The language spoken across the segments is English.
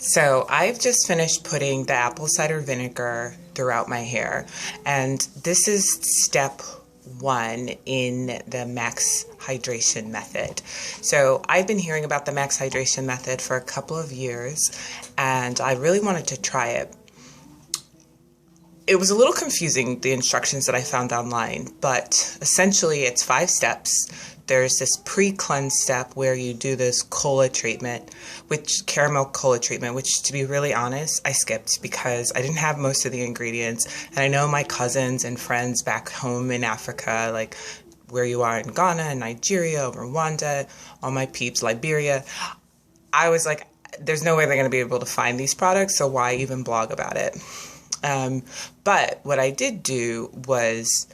So I've just finished putting the apple cider vinegar throughout my hair, and this is step 1 in the max hydration method. So I've been hearing about the max hydration method for a couple of years, and I really wanted to try it. It was a little confusing, the instructions that I found online, but essentially it's 5 steps. There's this pre-cleanse step where you do this cola treatment, caramel cola treatment, which, to be really honest, I skipped because I didn't have most of the ingredients. And I know my cousins and friends back home in Africa, like where you are in Ghana and Nigeria, Rwanda, all my peeps, Liberia, I was like, there's no way they're going to be able to find these products, so why even blog about it? But what I did do was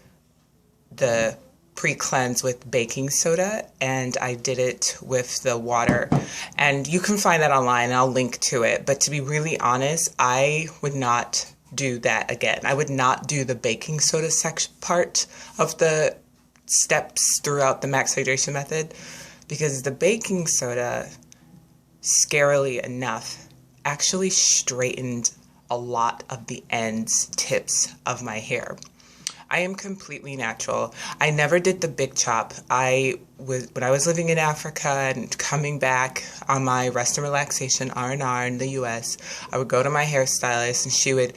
the pre-cleanse with baking soda, and I did it with the water. And you can find that online, and I'll link to it. But to be really honest, I would not do that again. I would not do the baking soda section part of the steps throughout the max hydration method, because the baking soda, scarily enough, actually straightened a lot of the tips of my hair. I am completely natural. I never did the big chop. When I was living in Africa and coming back on my rest and relaxation R&R in the US, I would go to my hairstylist and she would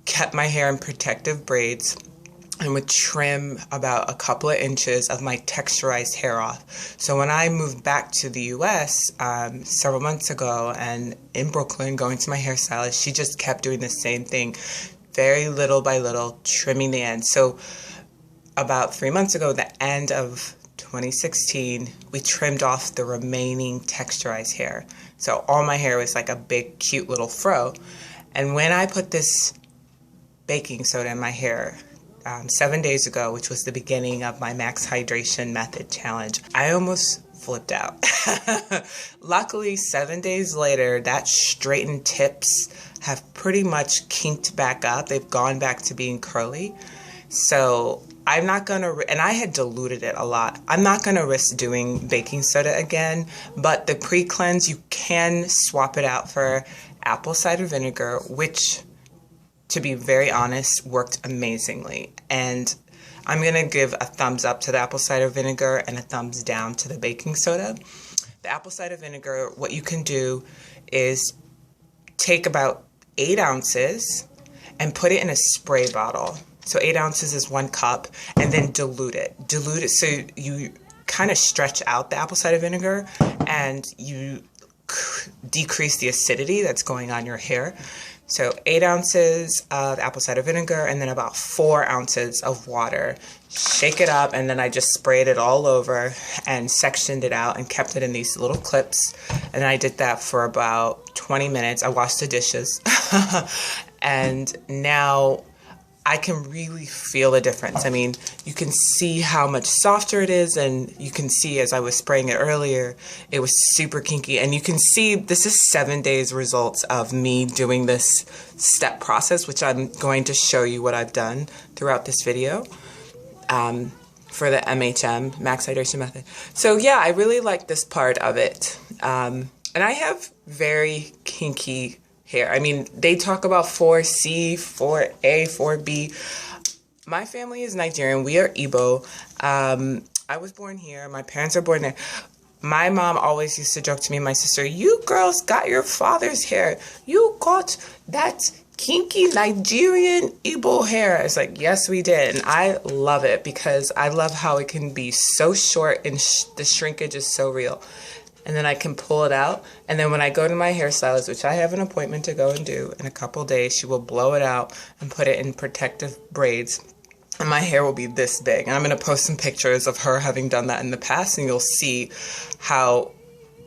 keep my hair in protective braids and would trim about a couple of inches of my texturized hair off. So when I moved back to the US several months ago and in Brooklyn going to my hairstylist, she just kept doing the same thing, very little by little, trimming the ends. So about 3 months ago, the end of 2016, we trimmed off the remaining texturized hair. So all my hair was like a big, cute little fro. And when I put this baking soda in my hair 7 days ago, which was the beginning of my max hydration method challenge, I almost flipped out. Luckily, 7 days later, that straightened tips have pretty much kinked back up. They've gone back to being curly. So I'm not going to, and I had diluted it a lot. I'm not going to risk doing baking soda again, but the pre-cleanse, you can swap it out for apple cider vinegar, which, to be very honest, worked amazingly. And I'm going to give a thumbs up to the apple cider vinegar and a thumbs down to the baking soda. The apple cider vinegar, what you can do is take about 8 ounces and put it in a spray bottle. So 8 ounces is 1 cup, and then dilute it. Dilute it so you kind of stretch out the apple cider vinegar and you decrease the acidity that's going on your hair. So 8 ounces of apple cider vinegar and then about 4 ounces of water. Shake it up, and then I just sprayed it all over and sectioned it out and kept it in these little clips. And I did that for about 20 minutes. I washed the dishes. And now I can really feel the difference. I mean, you can see how much softer it is, and you can see as I was spraying it earlier, it was super kinky. And you can see this is 7 days results of me doing this step process, which I'm going to show you what I've done throughout this video for the MHM, Max Hydration Method. So yeah, I really like this part of it. And I have very kinky hair. I mean, they talk about 4C, 4A, 4B. My family is Nigerian. We are Igbo. I was born here. My parents are born there. My mom always used to joke to me and my sister, "You girls got your father's hair. You got that kinky Nigerian Igbo hair." It's like, yes, we did. And I love it because I love how it can be so short and the shrinkage is so real. And then I can pull it out. And then when I go to my hairstylist, which I have an appointment to go and do in a couple days, she will blow it out and put it in protective braids. And my hair will be this big. And I'm going to post some pictures of her having done that in the past. And you'll see how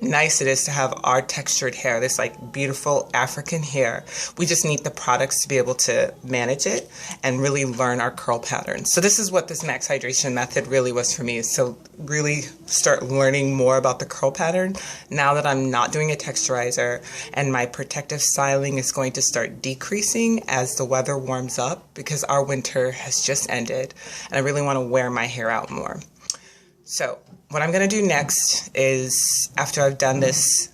nice it is to have our textured hair, this like beautiful African hair. We just need the products to be able to manage it and really learn our curl patterns. So this is what this max hydration method really was for me, is to really start learning more about the curl pattern now that I'm not doing a texturizer, and my protective styling is going to start decreasing as the weather warms up because our winter has just ended and I really want to wear my hair out more. So what I'm going to do next is, after I've done this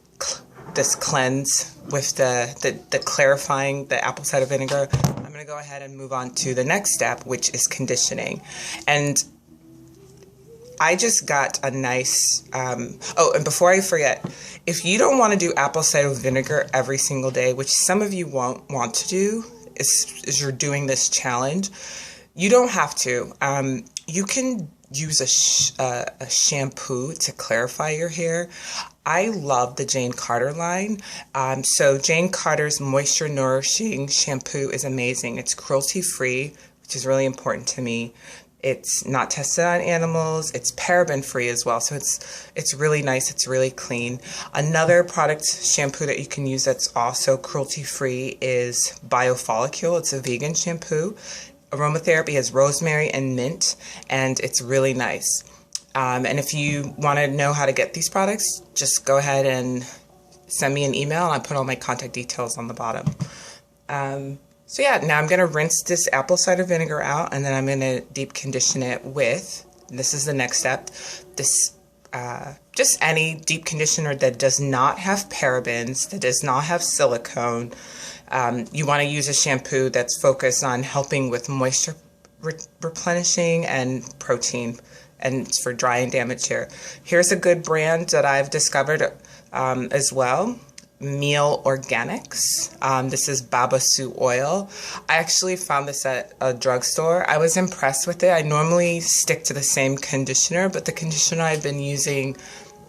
cleanse with the clarifying, the apple cider vinegar, I'm going to go ahead and move on to the next step, which is conditioning. And I just got a nice, oh, and before I forget, if you don't want to do apple cider vinegar every single day, which some of you won't want to do, as you're doing this challenge, you don't have to. You can use a shampoo to clarify your hair. I love the Jane Carter line. So Jane Carter's Moisture Nourishing Shampoo is amazing. It's cruelty-free, which is really important to me. It's not tested on animals. It's paraben-free as well, so it's really nice. It's really clean. Another product shampoo that you can use that's also cruelty-free is Biofollicule. It's a vegan shampoo. Aromatherapy has rosemary and mint, and it's really nice. And if you want to know how to get these products, just go ahead and send me an email, and I put all my contact details on the bottom. So yeah, now I'm going to rinse this apple cider vinegar out, and then I'm going to deep condition it with, this is the next step, this just any deep conditioner that does not have parabens, that does not have silicone. You want to use a shampoo that's focused on helping with moisture replenishing and protein, and it's for dry and damaged hair. Here's a good brand that I've discovered as well. Meal Organics. This is Babasu oil. I actually found this at a drugstore. I was impressed with it. I normally stick to the same conditioner, but the conditioner I've been using,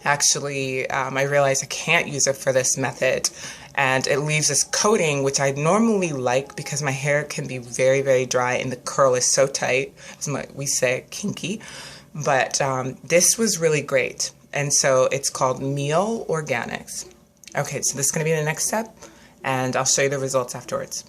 actually, I realized I can't use it for this method. And it leaves this coating, which I normally like because my hair can be very, very dry and the curl is so tight, as we say, kinky. But this was really great. And so it's called Meal Organics. Okay, so this is going to be the next step, and I'll show you the results afterwards.